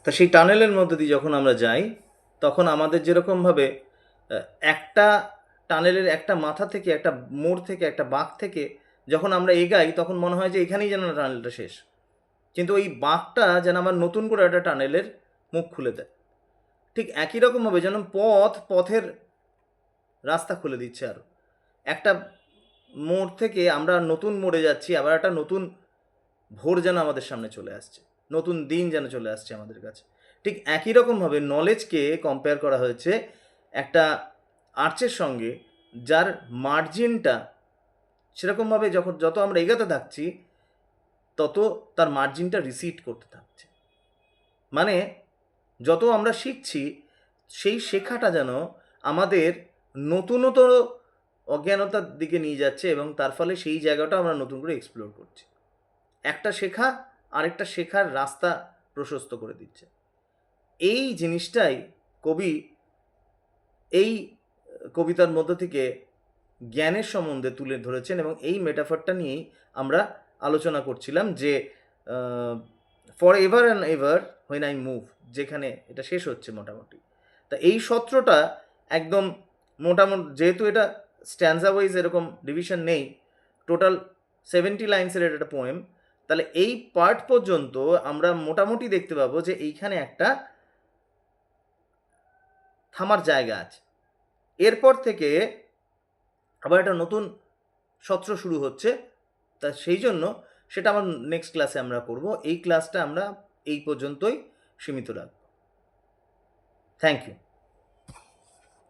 তা সেই টানেলের মধ্যে দিয়ে যখন আমরা যাই তখন আমাদের যেরকমভাবে একটা টানেলের একটা মাথা থেকে, একটা মোড় থেকে, একটা বাঁক থেকে যখন আমরা এগাই তখন মনে হয় যে এখানেই যেন টানেলটা শেষ, কিন্তু ওই বাঁকটা যেন আবার নতুন করে একটা টানেলের মুখ খুলে দেয়। ঠিক একই রকমভাবে যেন পথের রাস্তা খুলে দিচ্ছে আরও। একটা মোড় থেকে আমরা নতুন মোড়ে যাচ্ছি, আবার একটা নতুন ভোর যেন আমাদের সামনে চলে আসছে, নতুন দিন যেন চলে আসছে আমাদের কাছে। ঠিক একই রকমভাবে নলেজকে কম্পেয়ার করা হয়েছে একটা আর্চের সঙ্গে, যার মার্জিনটা সেরকমভাবে যত আমরা এগোতে থাকছি তত তার মার্জিনটা রিসিড করতে থাকছে। মানে যত আমরা শিখছি সেই শেখাটা যেন আমাদের নতুনতর অজ্ঞানতার দিকে নিয়ে যাচ্ছে, এবং তার ফলে সেই জায়গাটা আমরা নতুন করে এক্সপ্লোর করছি। একটা শেখা আরেকটা শেখার রাস্তা প্রশস্ত করে দিচ্ছে। এই জিনিসটাই কবি এই কবিতার মধ্য থেকে জ্ঞানের সম্বন্ধে তুলে ধরেছেন, এবং এই মেটাফরটা নিয়েই আমরা আলোচনা করছিলাম যে for ever and ever when I move, যেখানে এটা শেষ হচ্ছে মোটামুটি। তা এই সত্রটা একদম মোটামুটি, যেহেতু এটা স্ট্যান্সা ওয়াইজ এরকম ডিভিশন নেই, টোটাল 70 লাইন্সের এটা একটা পোয়েম, তাহলে এই পার্ট পর্যন্ত আমরা মোটামুটি দেখতে পাবো যে এইখানে একটা থামার জায়গা আছে। এরপর থেকে আবার একটা নতুন সত্র শুরু হচ্ছে। তা সেই জন্য সেটা আমার নেক্সট ক্লাসে আমরা করব। এই ক্লাসটা আমরা এই পর্যন্তই সীমিত রাখব। Thank you.